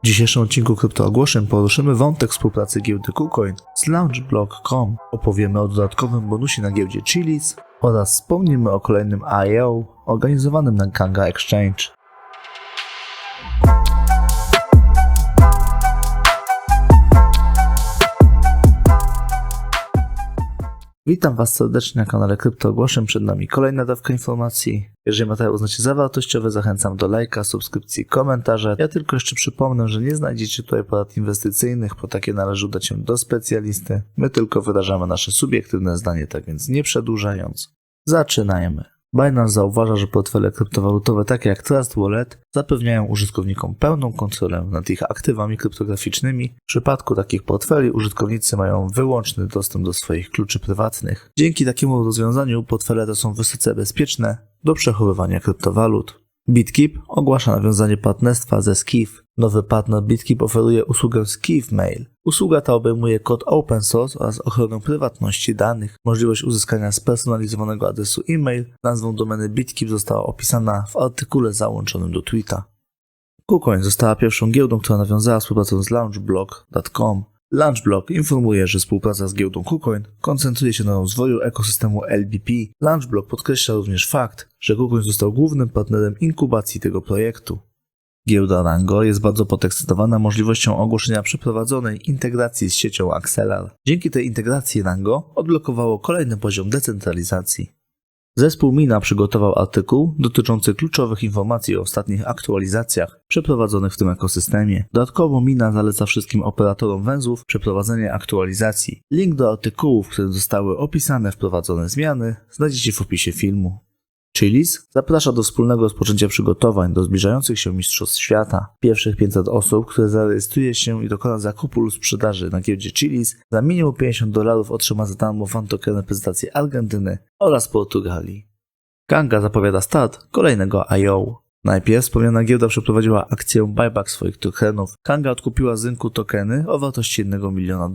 W dzisiejszym odcinku KryptoOgłoszeń poruszymy wątek współpracy giełdy KuCoin z Launchblock.com, opowiemy o dodatkowym bonusie na giełdzie Chiliz oraz wspomnimy o kolejnym IO organizowanym na Kanga Exchange. Witam Was serdecznie na kanale KryptoOgłoszeń, przed nami kolejna dawka informacji. Jeżeli materiał uznacie za wartościowy, zachęcam do lajka, subskrypcji, komentarza. Ja tylko jeszcze przypomnę, że nie znajdziecie tutaj porad inwestycyjnych, bo takie należy udać się do specjalisty. My tylko wyrażamy nasze subiektywne zdanie, tak więc nie przedłużając, zaczynajmy. Binance zauważa, że portfele kryptowalutowe takie jak Trust Wallet zapewniają użytkownikom pełną kontrolę nad ich aktywami kryptograficznymi. W przypadku takich portfeli użytkownicy mają wyłączny dostęp do swoich kluczy prywatnych. Dzięki takiemu rozwiązaniu portfele te są wysoce bezpieczne do przechowywania kryptowalut. BitKeep ogłasza nawiązanie partnerstwa ze Skiff. Nowy partner BitKeep oferuje usługę Skiff Mail. Usługa ta obejmuje kod open source oraz ochronę prywatności danych. Możliwość uzyskania spersonalizowanego adresu e-mail nazwą domeny BitKeep została opisana w artykule załączonym do tweeta. KuCoin została pierwszą giełdą, która nawiązała współpracę z Launchblock.com. Launchblock informuje, że współpraca z giełdą KuCoin koncentruje się na rozwoju ekosystemu LBP. Launchblock podkreśla również fakt, że KuCoin został głównym partnerem inkubacji tego projektu. Giełda Rango jest bardzo podekscytowana możliwością ogłoszenia przeprowadzonej integracji z siecią Axelar. Dzięki tej integracji Rango odblokowało kolejny poziom decentralizacji. Zespół Mina przygotował artykuł dotyczący kluczowych informacji o ostatnich aktualizacjach przeprowadzonych w tym ekosystemie. Dodatkowo Mina zaleca wszystkim operatorom węzłów przeprowadzenie aktualizacji. Link do artykułu, w którym zostały opisane wprowadzone zmiany, znajdziecie w opisie filmu. Chiliz zaprasza do wspólnego rozpoczęcia przygotowań do zbliżających się Mistrzostw Świata. Pierwszych 500 osób, które zarejestruje się i dokona zakupu lub sprzedaży na giełdzie Chiliz za minimum $50 otrzyma za darmo fan token reprezentacji Argentyny oraz Portugalii. Kanga zapowiada start kolejnego IO. Najpierw wspomniana giełda przeprowadziła akcję buyback swoich tokenów. Kanga odkupiła z rynku tokeny o wartości $1 miliona.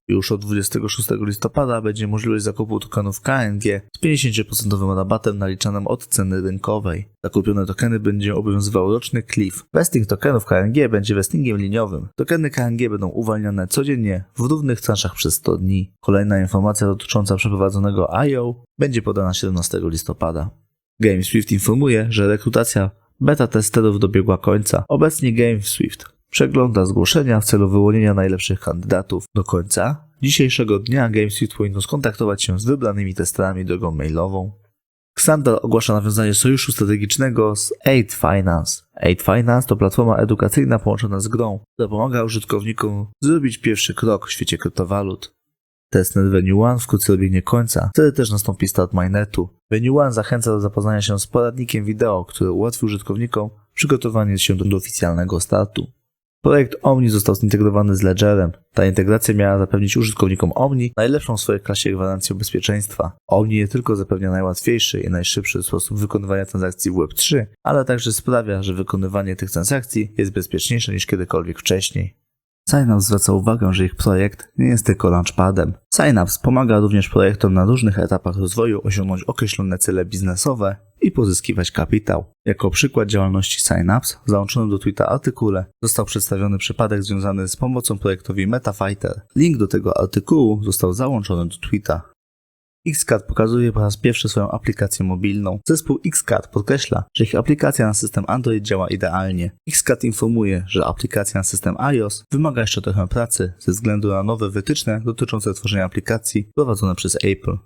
Już od 26 listopada będzie możliwość zakupu tokenów KNG z 50% rabatem naliczanym od ceny rynkowej. Zakupione tokeny będzie obowiązywał roczny cliff. Vesting tokenów KNG będzie vestingiem liniowym. Tokeny KNG będą uwalniane codziennie w równych transzach przez 100 dni. Kolejna informacja dotycząca przeprowadzonego IO będzie podana 17 listopada. GameSwift informuje, że rekrutacja beta testerów dobiegła końca. Obecnie GameSwift przegląda zgłoszenia w celu wyłonienia najlepszych kandydatów. Do końca dzisiejszego dnia GameSwift powinno skontaktować się z wybranymi testerami drogą mailową. Xandar ogłasza nawiązanie sojuszu strategicznego z Aid Finance. Aid Finance to platforma edukacyjna połączona z grą, która pomaga użytkownikom zrobić pierwszy krok w świecie kryptowalut. Testnet Venue One wkrótce dobiegnie końca, wtedy też nastąpi start mainnetu. Venue One zachęca do zapoznania się z poradnikiem wideo, który ułatwi użytkownikom przygotowanie się do oficjalnego startu. Projekt Omni został zintegrowany z Ledgerem. Ta integracja miała zapewnić użytkownikom Omni najlepszą w swojej klasie gwarancję bezpieczeństwa. Omni nie tylko zapewnia najłatwiejszy i najszybszy sposób wykonywania transakcji w Web3, ale także sprawia, że wykonywanie tych transakcji jest bezpieczniejsze niż kiedykolwiek wcześniej. Synapse zwraca uwagę, że ich projekt nie jest tylko launchpadem. Synapse pomaga również projektom na różnych etapach rozwoju osiągnąć określone cele biznesowe i pozyskiwać kapitał. Jako przykład działalności Synapse w załączonym do tweeta artykule został przedstawiony przypadek związany z pomocą projektowi MetaFighter. Link do tego artykułu został załączony do tweeta. Xcard pokazuje po raz pierwszy swoją aplikację mobilną. Zespół Xcard podkreśla, że ich aplikacja na system Android działa idealnie. Xcard informuje, że aplikacja na system iOS wymaga jeszcze trochę pracy ze względu na nowe wytyczne dotyczące tworzenia aplikacji prowadzone przez Apple.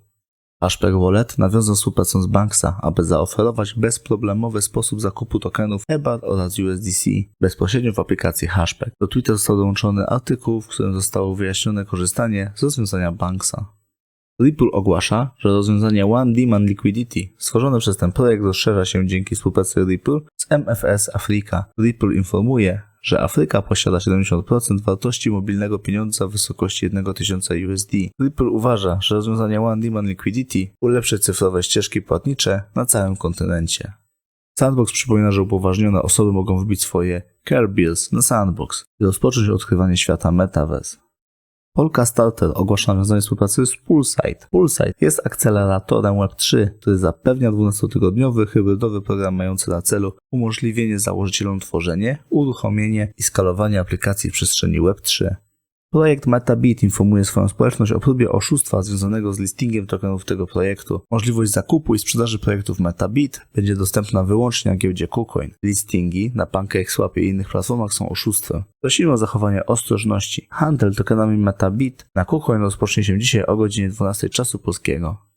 Hashback Wallet nawiązał współpracę z Banksa, aby zaoferować bezproblemowy sposób zakupu tokenów EBAR oraz USDC bezpośrednio w aplikacji Hashback. Do Twittera został dołączony artykuł, w którym zostało wyjaśnione korzystanie z rozwiązania Banksa. Ripple ogłasza, że rozwiązanie One Demand Liquidity stworzone przez ten projekt rozszerza się dzięki współpracy Ripple z MFS Africa. Ripple informuje, że Afryka posiada 70% wartości mobilnego pieniądza w wysokości 1000 USD. Ripple uważa, że rozwiązanie One Demand Liquidity ulepszy cyfrowe ścieżki płatnicze na całym kontynencie. Sandbox przypomina, że upoważnione osoby mogą wbić swoje Care Bills na Sandbox i rozpocząć odkrywanie świata Metaverse. Polka Starter ogłasza nawiązanie współpracy z Poolside. Poolside jest akceleratorem Web3, który zapewnia 12-tygodniowy hybrydowy program mający na celu umożliwienie założycielom tworzenie, uruchomienie i skalowanie aplikacji w przestrzeni Web3. Projekt MetaBit informuje swoją społeczność o próbie oszustwa związanego z listingiem tokenów tego projektu. Możliwość zakupu i sprzedaży projektów MetaBit będzie dostępna wyłącznie na giełdzie KuCoin. Listingi na PancakeSwapie i innych platformach są oszustwem. Prosimy o zachowanie ostrożności. Handel tokenami MetaBit na KuCoin rozpocznie się dzisiaj o godzinie 12 czasu polskiego.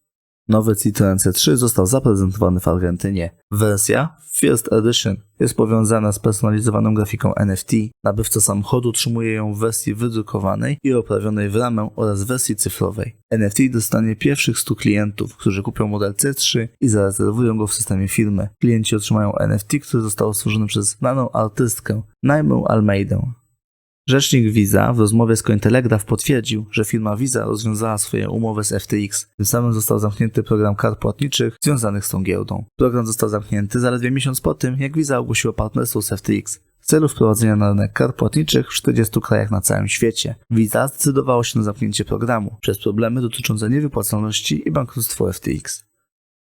Nowy Citroen C3 został zaprezentowany w Argentynie. Wersja First Edition jest powiązana z personalizowaną grafiką NFT. Nabywca samochodu otrzymuje ją w wersji wydrukowanej i oprawionej w ramę oraz wersji cyfrowej. NFT dostanie pierwszych 100 klientów, którzy kupią model C3 i zarezerwują go w systemie firmy. Klienci otrzymają NFT, które zostało stworzone przez znaną artystkę Naimę Almeidę. Rzecznik Visa w rozmowie z Cointelegraph potwierdził, że firma Visa rozwiązała swoje umowy z FTX. Tym samym został zamknięty program kart płatniczych związanych z tą giełdą. Program został zamknięty zaledwie miesiąc po tym, jak Visa ogłosiła partnerstwo z FTX w celu wprowadzenia na rynek kart płatniczych w 40 krajach na całym świecie. Visa zdecydowało się na zamknięcie programu przez problemy dotyczące niewypłacalności i bankructwo FTX.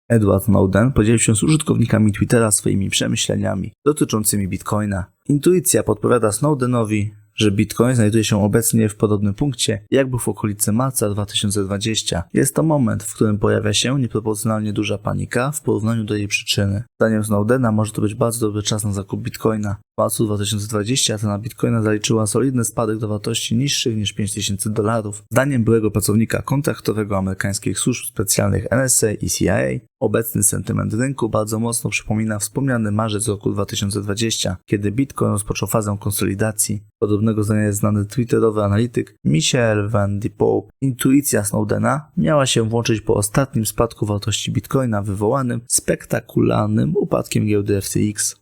Edward Snowden podzielił się z użytkownikami Twittera swoimi przemyśleniami dotyczącymi Bitcoina. Intuicja podpowiada Snowdenowi, że Bitcoin znajduje się obecnie w podobnym punkcie, jakby w okolicy marca 2020. Jest to moment, w którym pojawia się nieproporcjonalnie duża panika w porównaniu do jej przyczyny. Zdaniem Snowdena może to być bardzo dobry czas na zakup Bitcoina. W marcu 2020 cena Bitcoina zaliczyła solidny spadek do wartości niższych niż $5000. Zdaniem byłego pracownika kontraktowego amerykańskich służb specjalnych NSA i CIA, obecny sentyment rynku bardzo mocno przypomina wspomniany marzec roku 2020, kiedy Bitcoin rozpoczął fazę konsolidacji. Podobnego zdania jest znany twitterowy analityk Michael Van de Poppe. Intuicja Snowdena miała się włączyć po ostatnim spadku wartości Bitcoina wywołanym spektakularnym upadkiem giełdy FTX.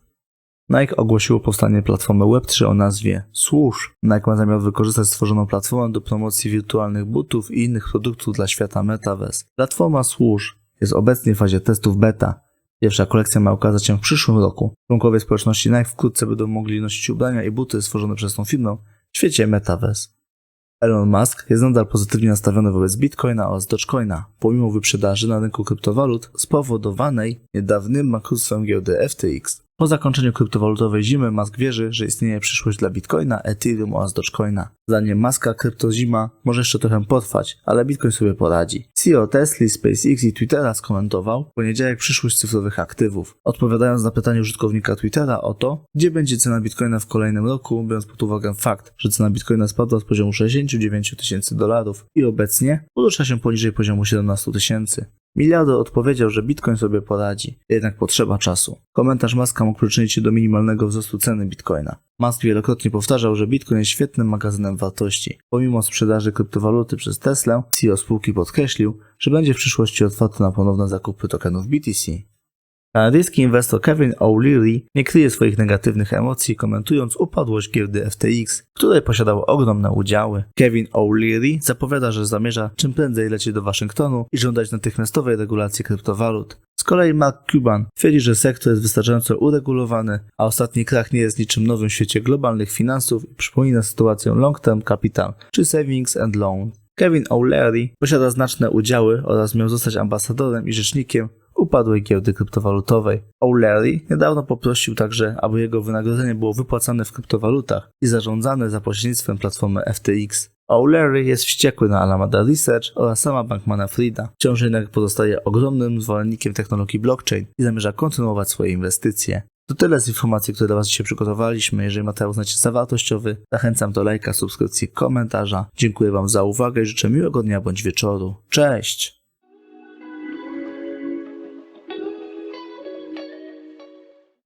Nike ogłosiło powstanie platformy Web3 o nazwie Swoosh. Nike ma zamiar wykorzystać stworzoną platformę do promocji wirtualnych butów i innych produktów dla świata Metaverse. Platforma Swoosh jest obecnie w fazie testów beta. Pierwsza kolekcja ma ukazać się w przyszłym roku. Członkowie społeczności Nike wkrótce będą mogli nosić ubrania i buty stworzone przez tą firmę w świecie Metaverse. Elon Musk jest nadal pozytywnie nastawiony wobec Bitcoina oraz Dogecoina, pomimo wyprzedaży na rynku kryptowalut spowodowanej niedawnym bankructwem giełdy FTX. Po zakończeniu kryptowalutowej zimy Musk wierzy, że istnieje przyszłość dla Bitcoina, Ethereum oraz Dogecoina. Zdaniem Muska kryptozima może jeszcze trochę potrwać, ale Bitcoin sobie poradzi. CEO Tesla, SpaceX i Twittera skomentował w poniedziałek przyszłość cyfrowych aktywów, odpowiadając na pytanie użytkownika Twittera o to, gdzie będzie cena Bitcoina w kolejnym roku, biorąc pod uwagę fakt, że cena Bitcoina spadła z poziomu $69,000 i obecnie porusza się poniżej poziomu 17,000. Miliarder odpowiedział, że Bitcoin sobie poradzi, jednak potrzeba czasu. Komentarz Muska mógł przyczynić się do minimalnego wzrostu ceny Bitcoina. Musk wielokrotnie powtarzał, że Bitcoin jest świetnym magazynem wartości. Pomimo sprzedaży kryptowaluty przez Teslę, CEO spółki podkreślił, że będzie w przyszłości otwarty na ponowne zakupy tokenów BTC. Kanadyjski inwestor Kevin O'Leary nie kryje swoich negatywnych emocji, komentując upadłość giełdy FTX, w której posiadał ogromne udziały. Kevin O'Leary zapowiada, że zamierza czym prędzej lecieć do Waszyngtonu i żądać natychmiastowej regulacji kryptowalut. Z kolei Mark Cuban twierdzi, że sektor jest wystarczająco uregulowany, a ostatni krach nie jest niczym nowym w świecie globalnych finansów i przypomina sytuację Long Term Capital czy Savings and Loan. Kevin O'Leary posiada znaczne udziały oraz miał zostać ambasadorem i rzecznikiem upadłej giełdy kryptowalutowej. O'Leary niedawno poprosił także, aby jego wynagrodzenie było wypłacane w kryptowalutach i zarządzane za pośrednictwem platformy FTX. O'Leary jest wściekły na Alameda Research oraz sama Bankmana-Frieda. Wciąż jednak pozostaje ogromnym zwolennikiem technologii blockchain i zamierza kontynuować swoje inwestycje. To tyle z informacji, które dla Was dzisiaj przygotowaliśmy. Jeżeli materiał uznacie za wartościowy, zachęcam do lajka, subskrypcji, komentarza. Dziękuję Wam za uwagę i życzę miłego dnia bądź wieczoru. Cześć!